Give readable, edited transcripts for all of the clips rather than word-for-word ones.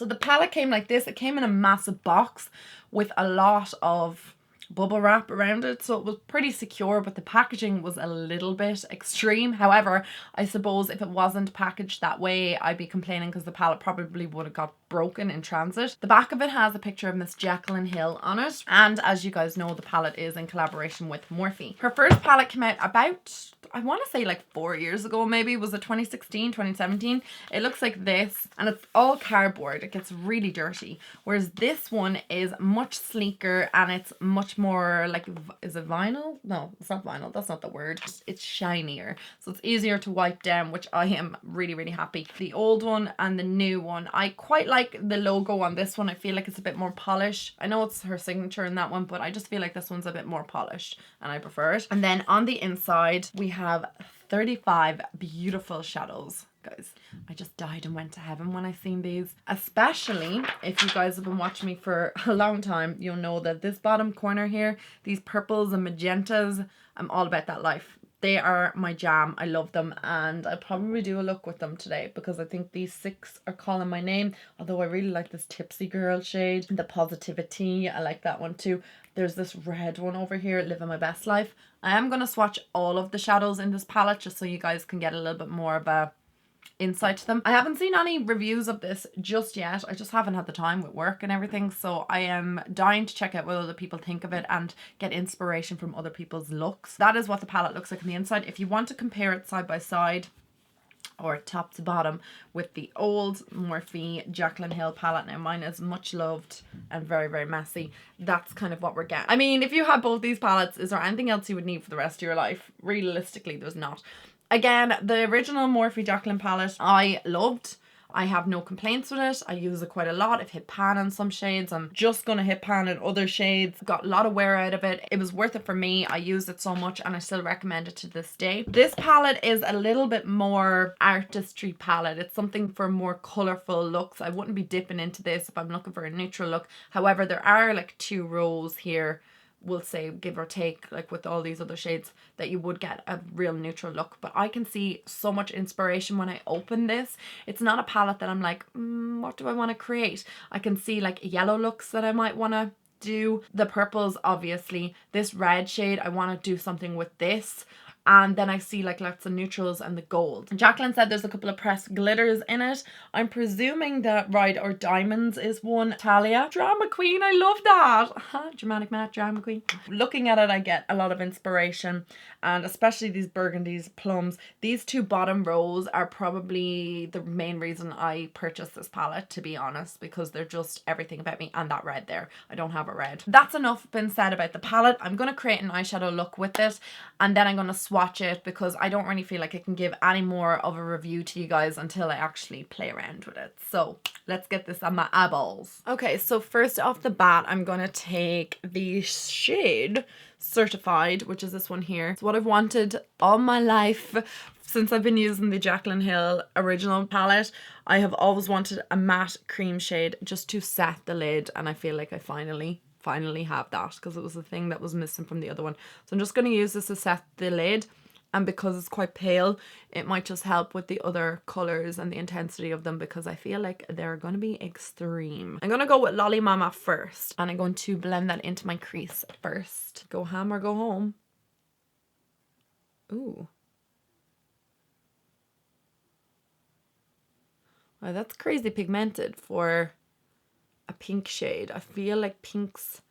So the palette came like this. It came in a massive box with a lot of bubble wrap around it, so it was pretty secure, but the packaging was a little bit extreme. However, I suppose if it wasn't packaged that way, I'd be complaining because the palette probably would have got broken in transit. The back of it has a picture of Miss Jaclyn Hill on it, and as you guys know, the palette is in collaboration with Morphe. Her first palette came out about, I want to say like 4 years ago, maybe. Was it 2016, 2017? It looks like this, and it's all cardboard. It gets really dirty, whereas this one is much sleeker and it's much more like, is it vinyl? No, it's not vinyl. That's not the word. It's shinier, so it's easier to wipe down, which I am really, really happy. The old one and the new one, I quite like the logo on this one. I feel like it's a bit more polished. I know it's her signature in that one, but I just feel like this one's a bit more polished and I prefer it. And then on the inside, we have 35 beautiful shadows. Guys, I just died and went to heaven when I seen these. Especially if you guys have been watching me for a long time, you'll know that this bottom corner here, these purples and magentas, I'm all about that life. They are my jam. I love them, and I'll probably do a look with them today because I think these 6 are calling my name. Although I really like this Tipsy Girl shade, the Positivity, I like that one too. There's this red one over here, Living My Best Life. I am going to swatch all of the shadows in this palette just so you guys can get a little bit more of a insight to them. I haven't seen any reviews of this just yet. I just haven't had the time with work and everything, so I am dying to check out what other people think of it and get inspiration from other people's looks. That is what the palette looks like on the inside. If you want to compare it side by side or top to bottom with the old Morphe Jaclyn Hill palette, now mine is much loved and very, very messy, that's kind of what we're getting. I mean, if you had both these palettes, is there anything else you would need for the rest of your life? Realistically, there's not. Again, the original Morphe Jaclyn palette I loved. I have no complaints with it. I use it quite a lot. I've hit pan on some shades. I'm just going to hit pan on other shades. Got a lot of wear out of it. It was worth it for me. I used it so much and I still recommend it to this day. This palette is a little bit more artistry palette. It's something for more colourful looks. I wouldn't be dipping into this if I'm looking for a neutral look. However, there are like 2 rows here, we'll say, give or take, like with all these other shades, that you would get a real neutral look. But I can see so much inspiration when I open this. It's not a palette that I'm like, what do I want to create? I can see like yellow looks that I might want to do. The purples, obviously. This red shade, I want to do something with this. And then I see like lots of neutrals and the gold. Jaclyn said there's a couple of pressed glitters in it. I'm presuming that Ride or Diamonds is one. Talia, Drama Queen, I love that. Dramatic Matte, Drama Queen. Looking at it, I get a lot of inspiration, and especially these burgundies, plums. These 2 bottom rows are probably the main reason I purchased this palette, to be honest, because they're just everything about me. And that red there, I don't have a red. That's enough been said about the palette. I'm going to create an eyeshadow look with it, and then I'm going to swatch it because I don't really feel like I can give any more of a review to you guys until I actually play around with it. So let's get this on my eyeballs. Okay, so first off the bat, I'm going to take the shade Certified, which is this one here. It's what I've wanted all my life since I've been using the Jaclyn Hill original palette. I have always wanted a matte cream shade just to set the lid, and I feel like I finally have that because it was the thing that was missing from the other one. So I'm just going to use this to set the lid, and because it's quite pale, it might just help with the other colours and the intensity of them, because I feel like they're going to be extreme. I'm going to go with Lolly Mama first, and I'm going to blend that into my crease first. Go ham or go home. Ooh. Wow, that's crazy pigmented for a pink shade. I feel like pinks,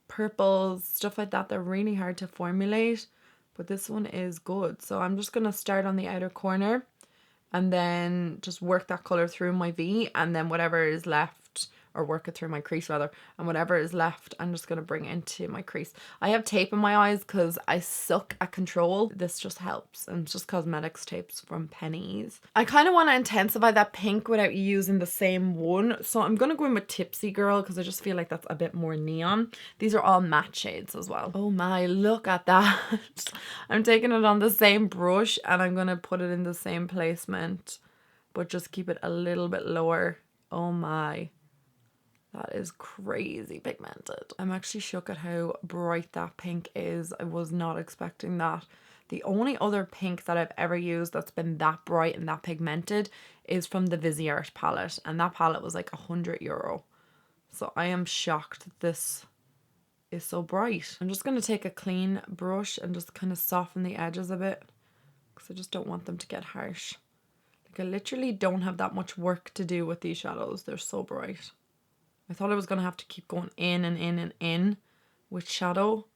purples, stuff like that, they're really hard to formulate, but this one is good. So I'm just going to start on the outer corner and then just work that colour through my V, and then whatever is left, or work it through my crease rather, and whatever is left I'm just going to bring into my crease. I have tape in my eyes because I suck at control. This just helps, and it's just cosmetics tapes from Pennies. I kind of want to intensify that pink without using the same one, so I'm going to go in with Tipsy Girl because I just feel like that's a bit more neon. These are all matte shades as well. Oh my, look at that. I'm taking it on the same brush and I'm going to put it in the same placement, but just keep it a little bit lower. Oh my. That is crazy pigmented. I'm actually shook at how bright that pink is. I was not expecting that. The only other pink that I've ever used that's been that bright and that pigmented is from the Viseart palette. And that palette was like €100. So I am shocked that this is so bright. I'm just going to take a clean brush and just kind of soften the edges a bit, because I just don't want them to get harsh. Like, I literally don't have that much work to do with these shadows. They're so bright. I thought I was going to have to keep going in and in and in with shadow,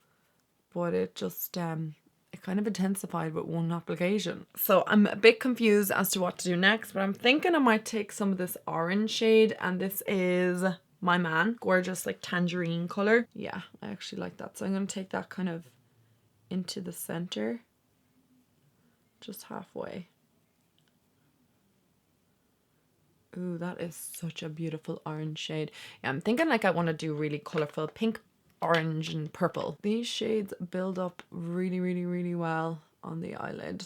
but it just it kind of intensified with one application. So I'm a bit confused as to what to do next, but I'm thinking I might take some of this orange shade, and this is My Man. Gorgeous, like tangerine color. Yeah, I actually like that. So I'm going to take that kind of into the center, just halfway. Ooh, that is such a beautiful orange shade. Yeah, I'm thinking like I want to do really colorful pink, orange and purple. These shades build up really, really, really well on the eyelid.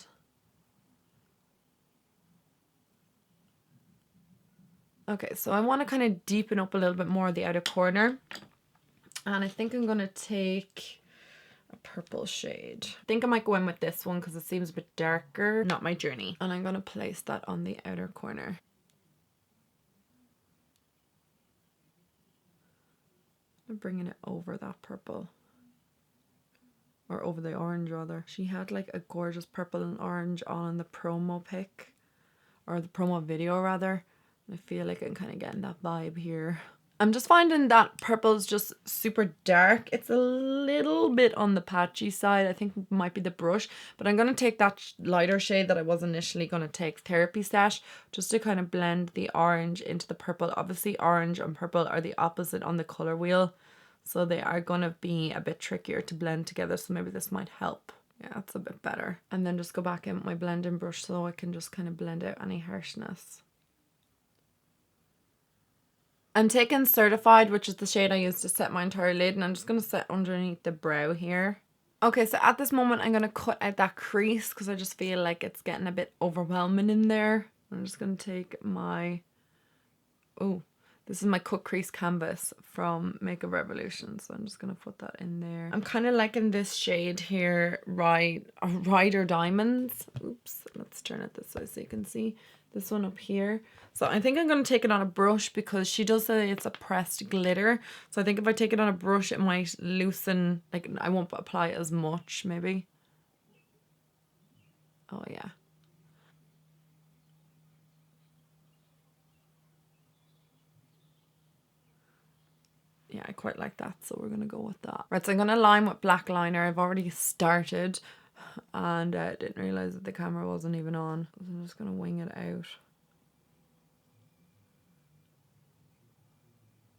Okay, so I want to kind of deepen up a little bit more of the outer corner. And I think I'm going to take a purple shade. I think I might go in with this one because it seems a bit darker. Not My Journey. And I'm going to place that on the outer corner. I'm bringing it over that purple. Or over the orange rather. She had like a gorgeous purple and orange on the promo pic. Or the promo video rather. I feel like I'm kind of getting that vibe here. I'm just finding that purple's just super dark. It's a little bit on the patchy side. I think it might be the brush. But I'm going to take that lighter shade that I was initially going to take, Therapy Stash, just to kind of blend the orange into the purple. Obviously, orange and purple are the opposite on the color wheel. So they are going to be a bit trickier to blend together. So maybe this might help. Yeah, that's a bit better. And then just go back in with my blending brush so I can just kind of blend out any harshness. I'm taking Certified, which is the shade I used to set my entire lid, and I'm just going to set underneath the brow here. Okay, so at this moment I'm going to cut out that crease because I just feel like it's getting a bit overwhelming in there. I'm just going to take my... Oh, this is my cut crease canvas from Makeup Revolution, so I'm just going to put that in there. I'm kind of liking this shade here, Rider Diamonds. Oops, let's turn it this way so you can see. This one up here. So I think I'm going to take it on a brush because she does say it's a pressed glitter. So I think if I take it on a brush, it might loosen, like I won't apply as much maybe. Oh yeah. Yeah, I quite like that. So we're going to go with that. Right, so I'm going to line with black liner. I've already started and didn't realize that the camera wasn't even on. So I'm just going to wing it out.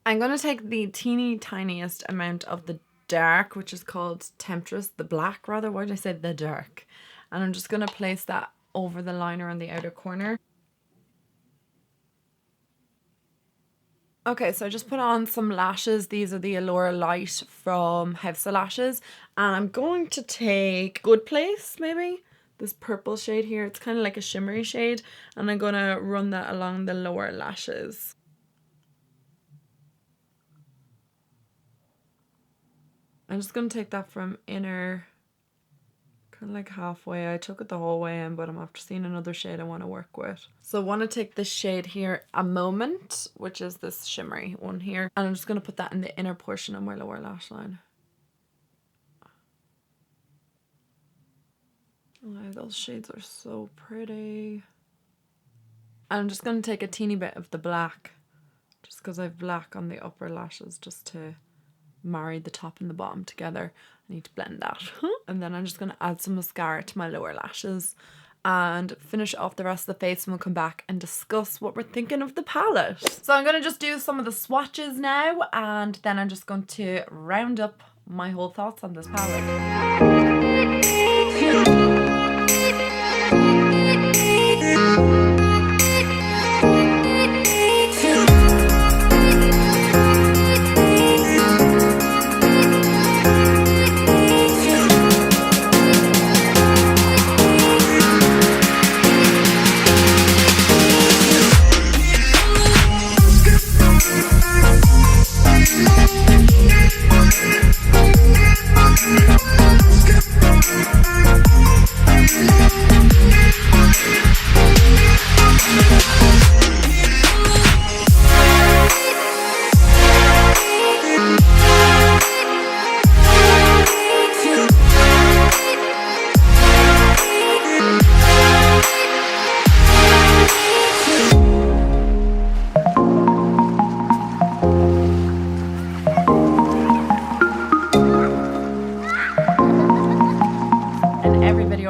I'm going to take the teeny tiniest amount of the dark, which is called Temptress, the black rather. Why did I say the dark? And I'm just going to place that over the liner on the outer corner. Okay, so I just put on some lashes. These are the Allure Light from Hevsa Lashes. And I'm going to take Good Place, maybe? This purple shade here. It's kind of like a shimmery shade. And I'm going to run that along the lower lashes. I'm just going to take that from inner, kind of like halfway. I took it the whole way in, but I'm after seeing another shade I want to work with. So I want to take this shade here, A Moment, which is this shimmery one here. And I'm just going to put that in the inner portion of my lower lash line. Oh, those shades are so pretty. And I'm just going to take a teeny bit of the black, just because I have black on the upper lashes, just to marry the top and the bottom together. I need to blend that. And then I'm just going to add some mascara to my lower lashes and finish off the rest of the face, and we'll come back and discuss what we're thinking of the palette. So I'm going to just do some of the swatches now, and then I'm just going to round up my whole thoughts on this palette.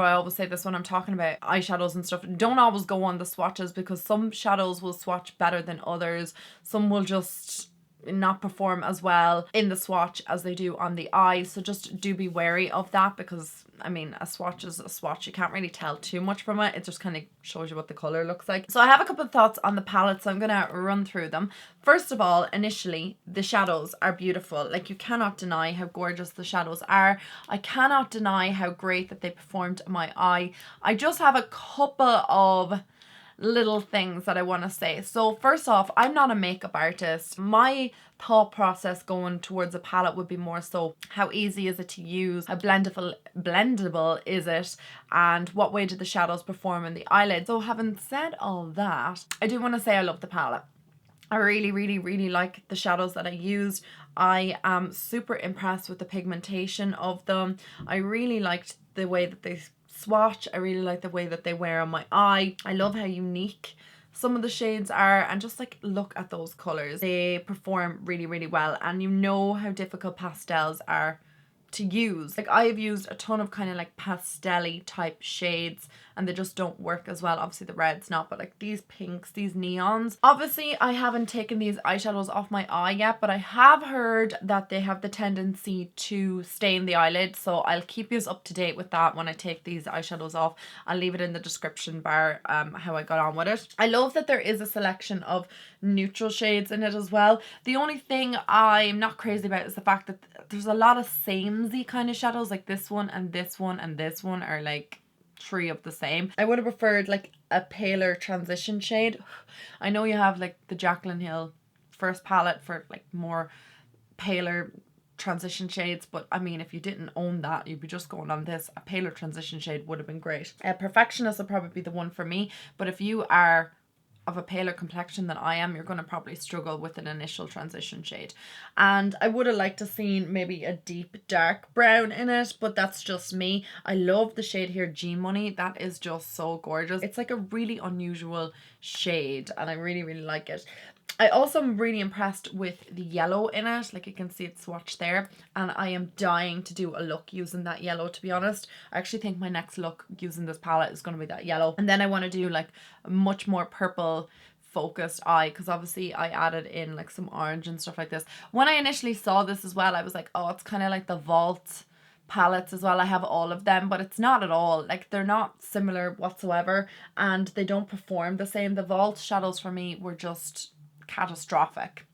I always say this when I'm talking about eyeshadows and stuff. Don't always go on the swatches, because some shadows will swatch better than others. Some will just not perform as well in the swatch as they do on the eye. So just do be wary of that, because I mean, a swatch is a swatch. You can't really tell too much from it. It just kind of shows you what the color looks like. So I have a couple of thoughts on the palette, so I'm gonna run through them. First of all, initially, the shadows are beautiful. Like, you cannot deny how gorgeous the shadows are. I cannot deny how great that they performed in my eye. I just have a couple of little things that I want to say. So first off, I'm not a makeup artist. My thought process going towards a palette would be more so, how easy is it to use, how blendable is it, and what way do the shadows perform in the eyelid. So having said all that, I do want to say I love the palette. I really like the shadows that I used. I am super impressed with the pigmentation of them. I really liked the way that they swatch. I really like the way that they wear on my eye. I love how unique some of the shades are, and just like, look at those colors. They perform really well, and you know how difficult pastels are to use. Like, I have used a ton of kind of like pastel-y type shades, and they just don't work as well. Obviously the red's not, but like these pinks, these neons. Obviously I haven't taken these eyeshadows off my eye yet, but I have heard that they have the tendency to stain the eyelid, so I'll keep you up to date with that when I take these eyeshadows off. I'll leave it in the description bar how I got on with it. I love that there is a selection of neutral shades in it as well. The only thing I'm not crazy about is the fact that there's a lot of samey kind of shadows, like this one and this one and this one are like three of the same. I would have preferred like a paler transition shade. I know you have like the Jaclyn Hill first palette for like more paler transition shades, but I mean, if you didn't own that, you'd be just going on this. A paler transition shade would have been great. Perfectionist will probably be the one for me, but if you are of a paler complexion than I am, you're going to probably struggle with an initial transition shade. And I would have liked to seen maybe a deep dark brown in it, but that's just me. I love the shade here, G Money. That is just so gorgeous. It's like a really unusual shade, and I really like it. I also am really impressed with the yellow in it. Like, you can see it swatched there, and I am dying to do a look using that yellow, to be honest. I actually think my next look using this palette is going to be that yellow. And then I want to do like a much more purple focused eye, because obviously I added in like some orange and stuff like this. When I initially saw this as well, I was like, oh, it's kind of like the Vault palettes as well. I have all of them, but it's not at all. Like, they're not similar whatsoever, and they don't perform the same. The Vault shadows for me were just catastrophic.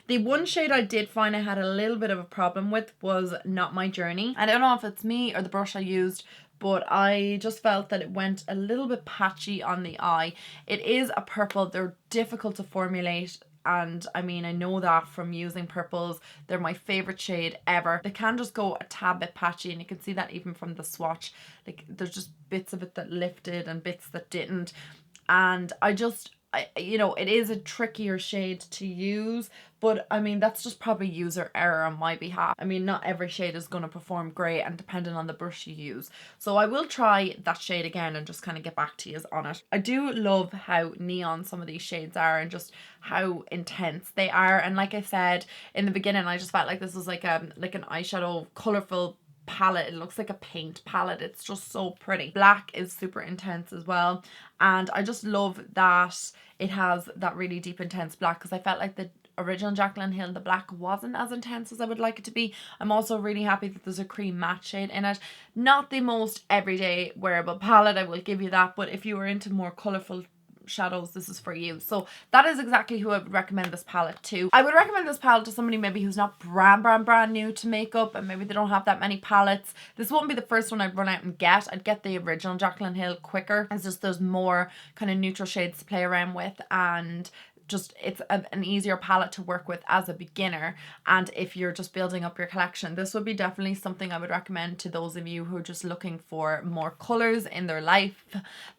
The one shade I did find I had a little bit of a problem with was Not My Journey. I don't know if it's me or the brush I used, but I just felt that it went a little bit patchy on the eye. It is a purple. They're difficult to formulate, and I mean, I know that from using purples. They're my favorite shade ever. They can just go a tad bit patchy, and you can see that even from the swatch. Like, there's just bits of it that lifted and bits that didn't, and you know, it is a trickier shade to use, but I mean, that's just probably user error on my behalf. I mean, not every shade is going to perform great, and depending on the brush you use. So I will try that shade again and just kind of get back to you on it. I do love how neon some of these shades are, and just how intense they are. And like I said in the beginning, I just felt like this was like an eyeshadow colourful palette. It looks like a paint palette. It's just so pretty. Black is super intense as well, and I just love that it has that really deep intense black, because I felt like the original Jaclyn Hill, the black wasn't as intense as I would like it to be. I'm also really happy that there's a cream matte shade in it. Not the most everyday wearable palette, I will give you that, but if you were into more colourful shadows, this is for you. So that is exactly who I would recommend this palette to. I would recommend this palette to somebody maybe who's not brand new to makeup, and maybe they don't have that many palettes. This wouldn't be the first one I'd run out and get. I'd get the original Jaclyn Hill quicker. It's just there's more kind of neutral shades to play around with, and just, it's an easier palette to work with as a beginner. And if you're just building up your collection, this would be definitely something I would recommend to those of you who are just looking for more colors in their life.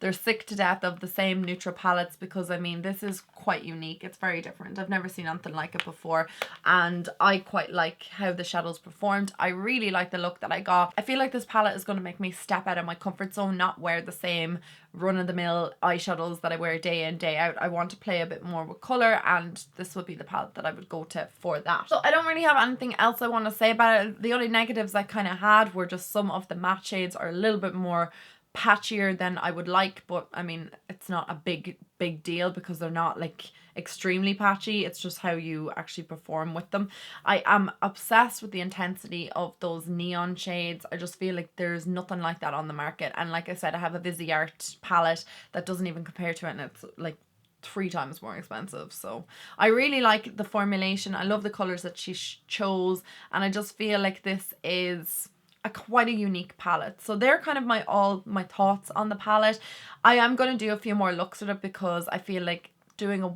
They're sick to death of the same neutral palettes, because I mean, this is quite unique. It's very different. I've never seen anything like it before, and I quite like how the shadows performed. I really like the look that I got. I feel like this palette is going to make me step out of my comfort zone, not wear the same run-of-the-mill eyeshadows that I wear day in, day out. I want to play a bit more with colour, and this would be the palette that I would go to for that. So I don't really have anything else I want to say about it. The only negatives I kind of had were just some of the matte shades are a little bit more patchier than I would like, but I mean, it's not a big deal because they're not like extremely patchy. It's just how you actually perform with them. I am obsessed with the intensity of those neon shades. I just feel like there's nothing like that on the market, and like I said, I have a Viseart palette that doesn't even compare to it, and it's like 3 times more expensive. So I really like the formulation. I love the colors that she chose, and I just feel like this is quite a unique palette. So they're kind of my thoughts on the palette. I am going to do a few more looks at it, because I feel like doing a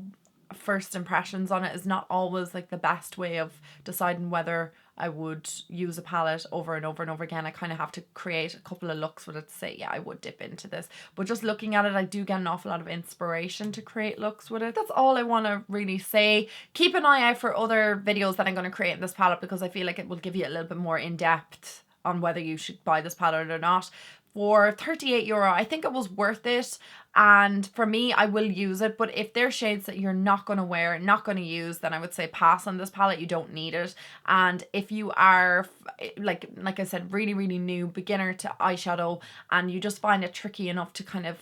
first impressions on it is not always like the best way of deciding whether I would use a palette over and over and over again. I kind of have to create a couple of looks with it to say, yeah, I would dip into this. But just looking at it, I do get an awful lot of inspiration to create looks with it. That's all I want to really say. Keep an eye out for other videos that I'm going to create in this palette, because I feel like it will give you a little bit more in depth on whether you should buy this palette or not. For €38, I think it was worth it, and for me, I will use it. But if there's shades that you're not going to wear, not going to use, then I would say pass on this palette. You don't need it. And if you are like I said, really new beginner to eyeshadow, and you just find it tricky enough to kind of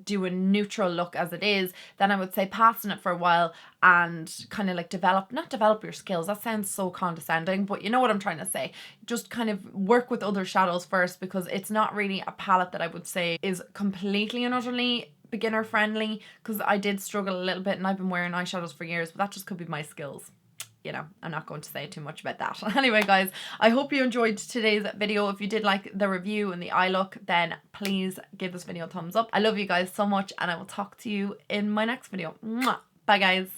do a neutral look as it is, then I would say pass on it for a while and kind of like not develop your skills, that sounds so condescending, but you know what I'm trying to say. Just kind of work with other shadows first, because it's not really a palette that I would say is completely and utterly beginner friendly, because I did struggle a little bit, and I've been wearing eyeshadows for years, but that just could be my skills. You know, I'm not going to say too much about that. Anyway, guys, I hope you enjoyed today's video. If you did like the review and the eye look, then please give this video a thumbs up. I love you guys so much, and I will talk to you in my next video. Mwah! Bye, guys.